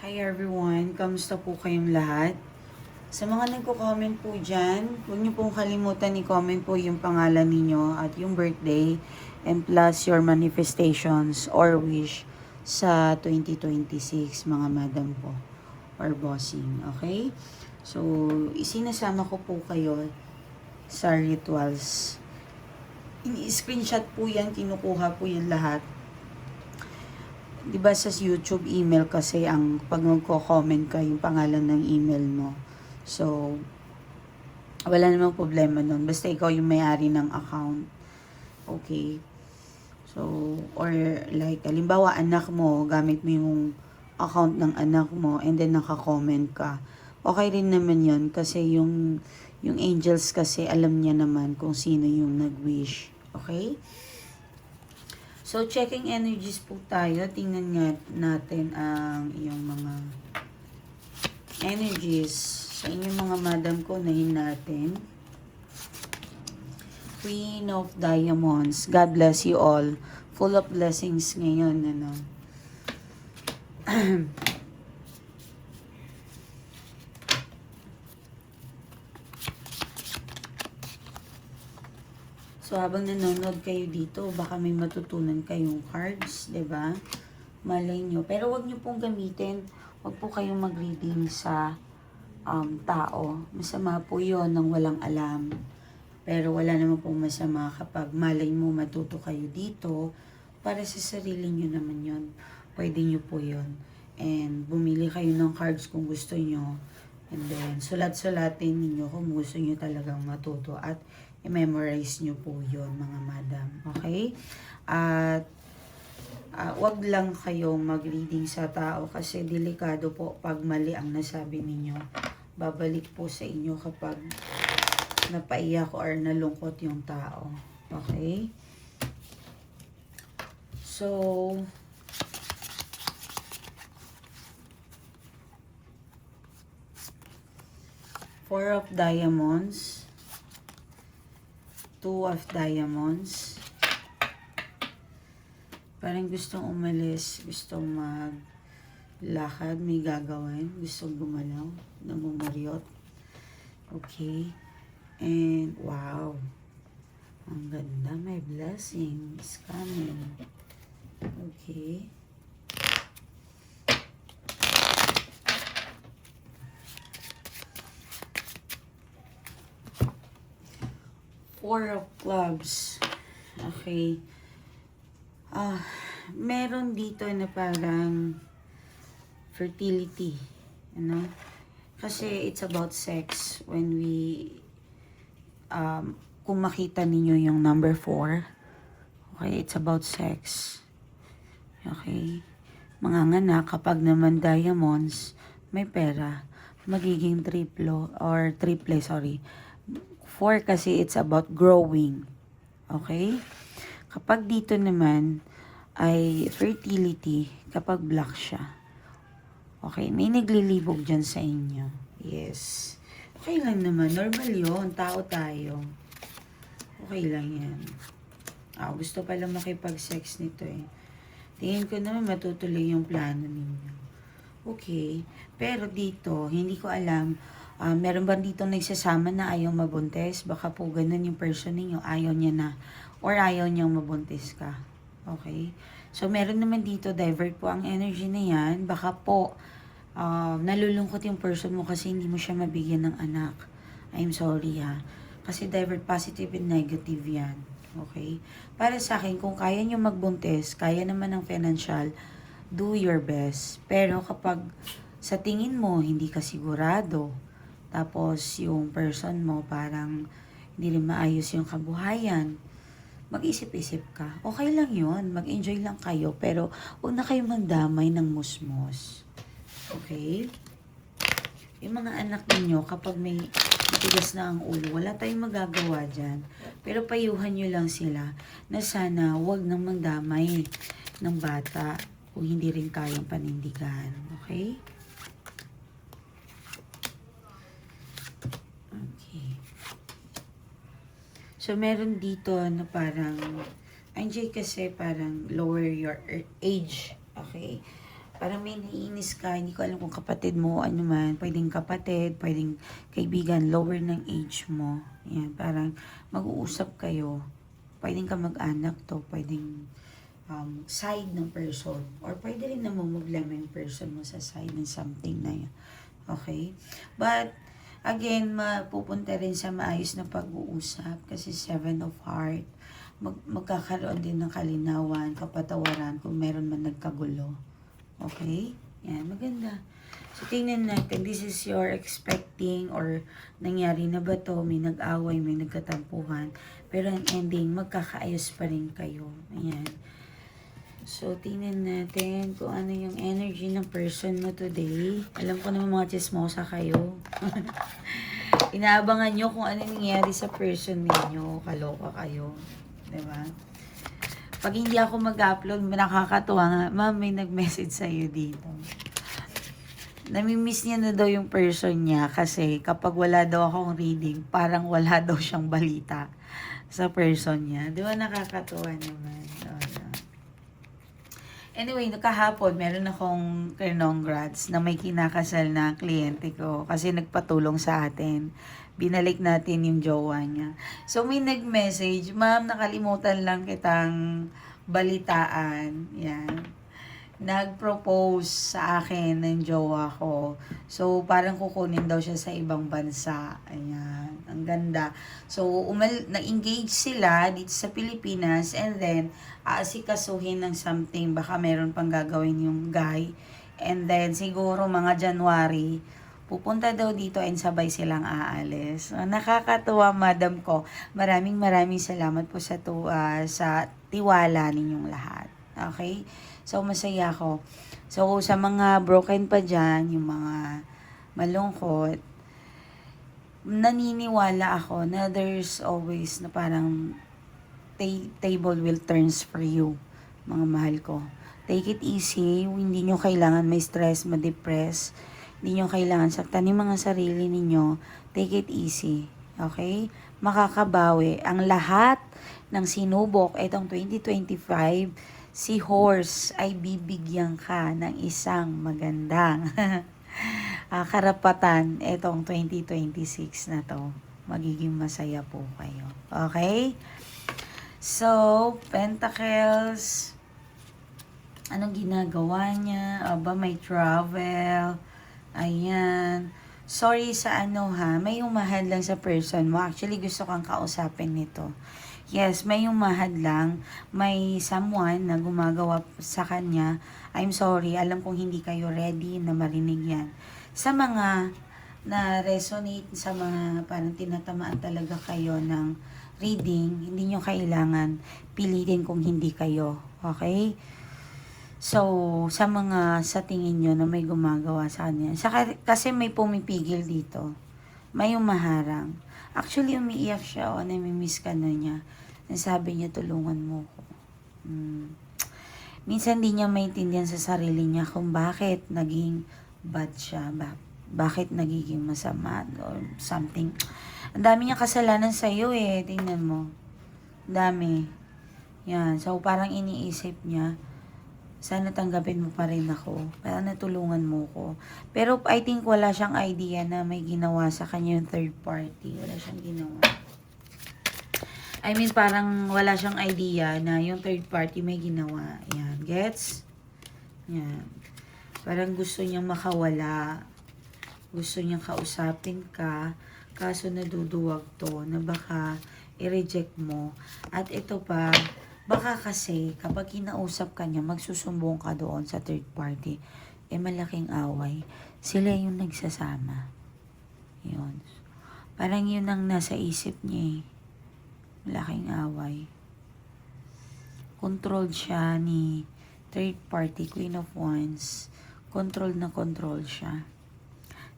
Hi everyone, kamusta po kayong lahat? Sa mga nagko-comment po dyan, huwag niyo pong kalimutan i-comment po yung pangalan ninyo at yung birthday and plus your manifestations or wish sa 2026 mga madam po or bossing, okay? So, isinasama ko po kayo sa rituals. Screenshot po yan, kinukuha po yan lahat. 'Di ba sa YouTube email kasi ang pag nagko-comment ka yung pangalan ng email mo. So, wala namang problema nun. Basta ikaw yung may-ari ng account. Okay? So, or like, halimbawa anak mo, gamit mo yung account ng anak mo and then naka-comment ka. Okay rin naman yun kasi yung angels kasi alam niya naman kung sino yung nag-wish. Okay? So, checking energies po tayo. Tingnan nga natin ang iyong mga energies. Sa inyong mga madam ko, nahin natin. Queen of Diamonds. God bless you all. Full of blessings ngayon. Ano? So, habang nanonood kayo dito, baka may matutunan kayong cards, 'di ba? Malay nyo. Pero wag nyo pong gamitin. Wag po kayong mag-reading sa tao. Masama po yon nang walang alam. Pero wala naman pong masama kapag malay mo matuto kayo dito. Para sa sarili nyo naman yon. Pwede nyo po yon. And bumili kayo ng cards kung gusto nyo. And then, sulat-sulatin ninyo kung gusto nyo talagang matuto. At i-memorize nyo po yon mga madam. Okay? At wag lang kayong mag-reading sa tao kasi delikado po pag mali ang nasabi ninyo. Babalik po sa inyo kapag napaiyak or nalungkot yung tao. Okay? So, Four of Diamonds, Two of Diamonds. Parang gustong umalis, gustong maglakad, may gagawin, gustong gumalaw, namumuryot. Okay. And wow. Ang ganda, may blessings coming. Okay. Four of Clubs. Okay. Meron dito na parang fertility. Ano? Kasi it's about sex. When we, kung makita ninyo yung number 4, okay, it's about sex. Okay. Manganganak kapag naman diamonds, may pera. Magiging triple, sorry. 4 kasi it's about growing. Okay? Kapag dito naman ay fertility, kapag black siya. Okay, may naglilibog dyan sa inyo. Yes. Okay lang naman. Normal yun. Tao tayo. Okay lang yan. Gusto pala makipag-sex nito eh. Tingin ko naman matutuloy yung plano ninyo. Okay. Pero dito, hindi ko alam. Meron ba dito nagsasama na ayaw mabuntis? Baka po ganun yung person ninyo. Ayaw niya na. Or ayaw niyang mabuntis ka. Okay? So, meron naman dito, divert po ang energy na yan. Baka po, nalulungkot yung person mo kasi hindi mo siya mabigyan ng anak. I'm sorry ha. Kasi divert positive and negative yan. Okay? Para sa akin, kung kaya nyo magbuntis, kaya naman ng financial, do your best. Pero kapag sa tingin mo, hindi ka sigurado, tapos yung person mo parang hindi rin maayos yung kabuhayan, mag-isip-isip ka. Okay lang yun. Mag-enjoy lang kayo. Pero huwag na kayo magdamay ng musmos. Okay? Yung mga anak ninyo, kapag may matigas na ang ulo, wala tayong magagawa dyan. Pero payuhan nyo lang sila na sana huwag nang magdamay ng bata kung hindi rin kayang panindigan. Okay? So, meron dito na parang, Anjay kasi parang lower your age. Okay? Parang may naiinis ka, hindi ko alam kung kapatid mo, ano man, pwedeng kapatid, pwedeng kaibigan, lower ng age mo. Yan, parang mag-uusap kayo. Pwedeng ka mag-anak to, pwedeng side ng person. Or pwede rin naman mag-lemon person mo sa side ng something na yan. Okay? But, again, mapupunta rin sa maayos na pag-uusap kasi 7 of heart. Magkakaroon din ng kalinawan, kapatawaran kung meron man nagkagulo. Okay? Yan, maganda. So, tingnan natin. This is your expecting or nangyari na ba to? May nag-away, may nagkatampuhan. Pero ang ending, magkakaayos pa rin kayo. Ayan. So, tingnan natin kung ano yung energy ng person mo today. Alam ko naman mga chismosa kayo. Inaabangan nyo kung ano nangyari sa person ninyo. Kaloka kayo. Diba? Pag hindi ako mag-upload, nakakatuwa nga, ma'am, may nag-message sa'yo dito. Namimiss niya na daw yung person niya kasi kapag wala daw akong reading, parang wala daw siyang balita sa person niya. Di ba nakakatuwa naman? Anyway, kahapon, meron akong congrats na may kinakasal na kliyente ko kasi nagpatulong sa atin. Binalik natin yung jowa niya. So, may nag-message, ma'am, nakalimutan lang kitang balitaan. Yan. Nag-propose sa akin ng jowa ko. So, parang kukunin daw siya sa ibang bansa. Ayan. Ang ganda. So, na-engage sila dito sa Pilipinas and then, aasikasuhin ng something. Baka meron pang gagawin yung guy. And then, siguro mga January, pupunta daw dito and sabay silang aalis. Nakakatuwa, madam ko. Maraming salamat po sa tiwala ninyong lahat. Okay? So, masaya ako. So, sa mga broken pa dyan, yung mga malungkot, naniniwala ako na there's always na parang table will turns for you, mga mahal ko. Take it easy. Hindi nyo kailangan may stress, ma-depress. Hindi nyo kailangan saktan yung mga sarili ninyo. Take it easy. Okay? Makakabawi. Ang lahat ng sinubok, itong 2025, si Horse ay bibigyan ka ng isang magandang karapatan itong 2026 na to. Magiging masaya po kayo. Okay? So, Pentacles, anong ginagawa niya? Aba, may travel. Ayan. Sorry sa may umahad lang sa person mo. Actually, gusto kang kausapin nito. Yes, may umahad lang. May someone na gumagawa sa kanya. I'm sorry, alam kong hindi kayo ready na marinig yan. Sa mga na-resonate, sa mga parang tinatamaan talaga kayo ng reading, hindi nyo kailangan pilitin kung hindi kayo. Okay? So, sa mga sa tingin nyo na may gumagawa sa kanya. Kasi may pumipigil dito. May umaharang. Actually, umiiyak siya o namimiss ka na niya. Sabi niya, tulungan mo ko. Minsan di niya maintindihan sa sarili niya kung bakit naging bad siya. Bakit nagiging masama or something. Ang dami niya kasalanan sa iyo eh. Tingnan mo. Dami. Yan. So, parang iniisip niya, sana tanggapin mo pa rin ako. Para natulungan mo ko. Pero I think wala siyang idea na may ginawa sa kanya yung third party. Wala siyang ginawa. I mean, parang wala siyang idea na yung third party may ginawa. Yan. Gets? Yan. Parang gusto niyang makawala. Gusto niyang kausapin ka. Kaso naduduwag to na baka i-reject mo. At ito pa, baka kasi kapag kinausap ka niya, magsusumbong ka doon sa third party, malaking away. Sila yung nagsasama. Yun. Parang yun ang nasa isip niya eh. Malaking away. Controlled siya ni third party, Queen of Wands. Control na control siya.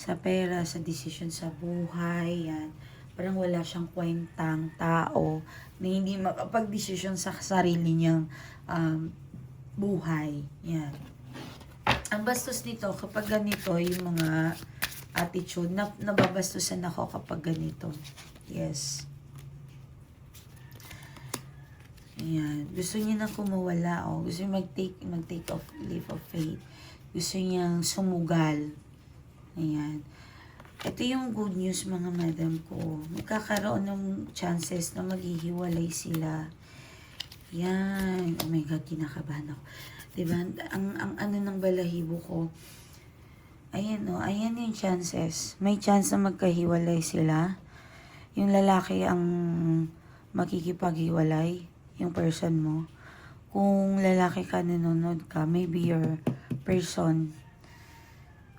Sa pera, sa decision sa buhay, yan. Parang wala siyang kwentang tao na hindi makapag-desisyon sa sarili niyang buhay. Yan. Ang bastos nito, kapag ganito, yung mga attitude, nababastusan ako kapag ganito. Yes. Yan. Gusto niya na kumawala. Gusto niya mag-take of leave of faith. Gusto niyang sumugal. Ayan. Ito yung good news mga madam ko. Magkakaroon ng chances na maghihiwalay sila. Yan. Oh my God, kinakabahan ako. Diba? Ang ano ng balahibo ko. Ayan o, ayan yung chances. May chance na magkahiwalay sila. Yung lalaki ang makikipaghiwalay, yung person mo. Kung lalaki ka, nanonood ka, maybe your person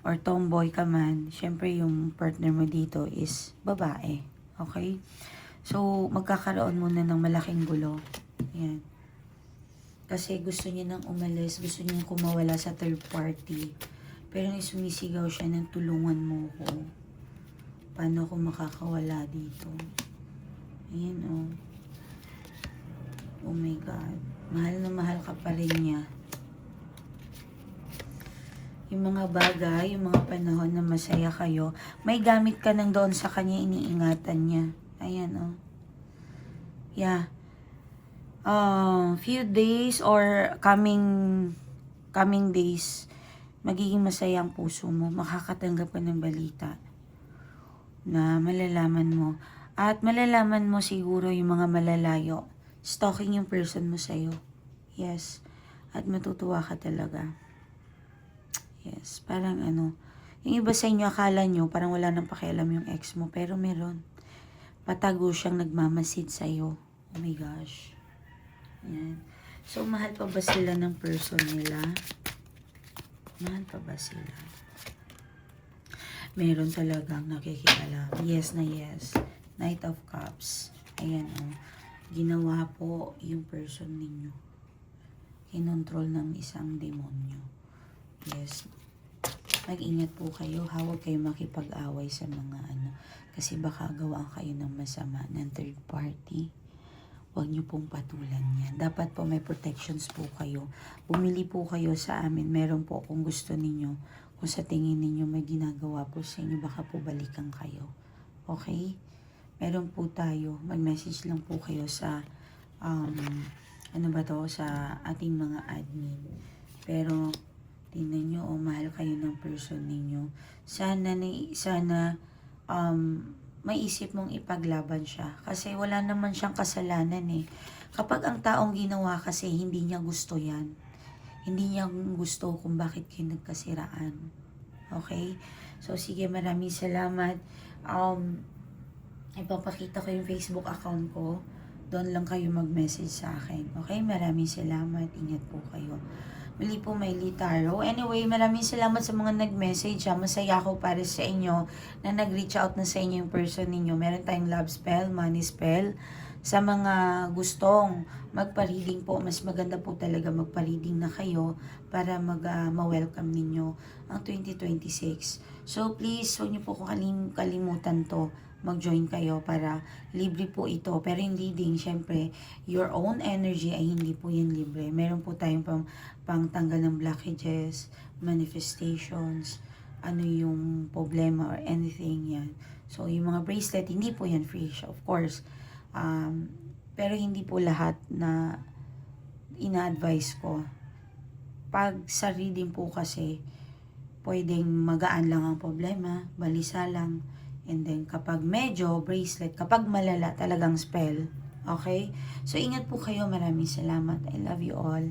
or tomboy ka man, syempre yung partner mo dito is babae. Okay? So, magkakaroon muna ng malaking gulo. Yan. Kasi gusto niya nang umalis, gusto niya kumawala sa third party. Pero sumisigaw siya ng tulungan mo ko. Paano ako makakawala dito? Ayan oh. Oh my God. Mahal na mahal ka pa rin niya. Yung mga bagay, yung mga panahon na masaya kayo, may gamit ka nang doon sa kanya, iniingatan niya. Ayan oh. Yeah. Few days or coming days, magiging masaya ang puso mo. Makakatanggap ka ng balita na malalaman mo. At malalaman mo siguro yung mga malalayo. Stalking yung person mo sa'yo. Yes. At matutuwa ka talaga. Yes. Parang ano, yung iba sa inyo akala nyo parang wala nang pakialam yung ex mo. Pero meron. Patago siyang nagmamasid sa'yo. Oh my gosh. Yan. So, mahal pa ba sila ng person nila? Mahal pa ba sila? Meron talagang nakikialam. Yes na yes. Knight of Cups. Ayan o. Oh. Ginawa po yung person ninyo. Kinontrol ng isang demonyo. Yes. Mag-ingat po kayo. Huwag kayo makipag-away sa mga ano. Kasi baka gawaan kayo ng masama ng third party. Huwag niyo pong patulan yan. Dapat po may protections po kayo. Bumili po kayo sa amin. Meron po kung gusto ninyo. Kung sa tingin ninyo may ginagawa po sa inyo, baka po balikan kayo. Okay? Meron po tayo. Mag-message lang po kayo sa, ano ba to, sa ating mga admin. Pero, tingnan nyo, mahal kayo ng person ninyo. Sana, may isip mong ipaglaban siya. Kasi wala naman siyang kasalanan eh. Kapag ang taong ginawa kasi, hindi niya gusto yan. Hindi niya gusto kung bakit kayo nagkasiraan. Okay? So, sige, maraming salamat. Ipapakita ko yung Facebook account ko. Doon lang kayo mag-message sa akin. Okay? Maraming salamat. Ingat po kayo. Muli po, may Litaro. Anyway, maraming salamat sa mga nag-message. Masaya ako para sa inyo na nag-reach out na sa inyo yung person ninyo. Meron tayong love spell, money spell. Sa mga gustong magpa-reading po, mas maganda po talaga magpa-reading na kayo para ma-welcome ninyo ang 2026. So please, huwag niyo po kalimutan to. Mag-join kayo para libre po ito. Pero yung reading, syempre, your own energy ay hindi po yan libre. Meron po tayong pang tanggal ng blockages, manifestations, ano yung problema or anything yan. So, yung mga bracelet, hindi po yan free, of course. Pero hindi po lahat na ina-advise ko. Pag sa reading po kasi, pwedeng magaan lang ang problema, balisa lang. And then, kapag medyo bracelet, kapag malala talagang spell, okay? So, ingat po kayo. Maraming salamat. I love you all.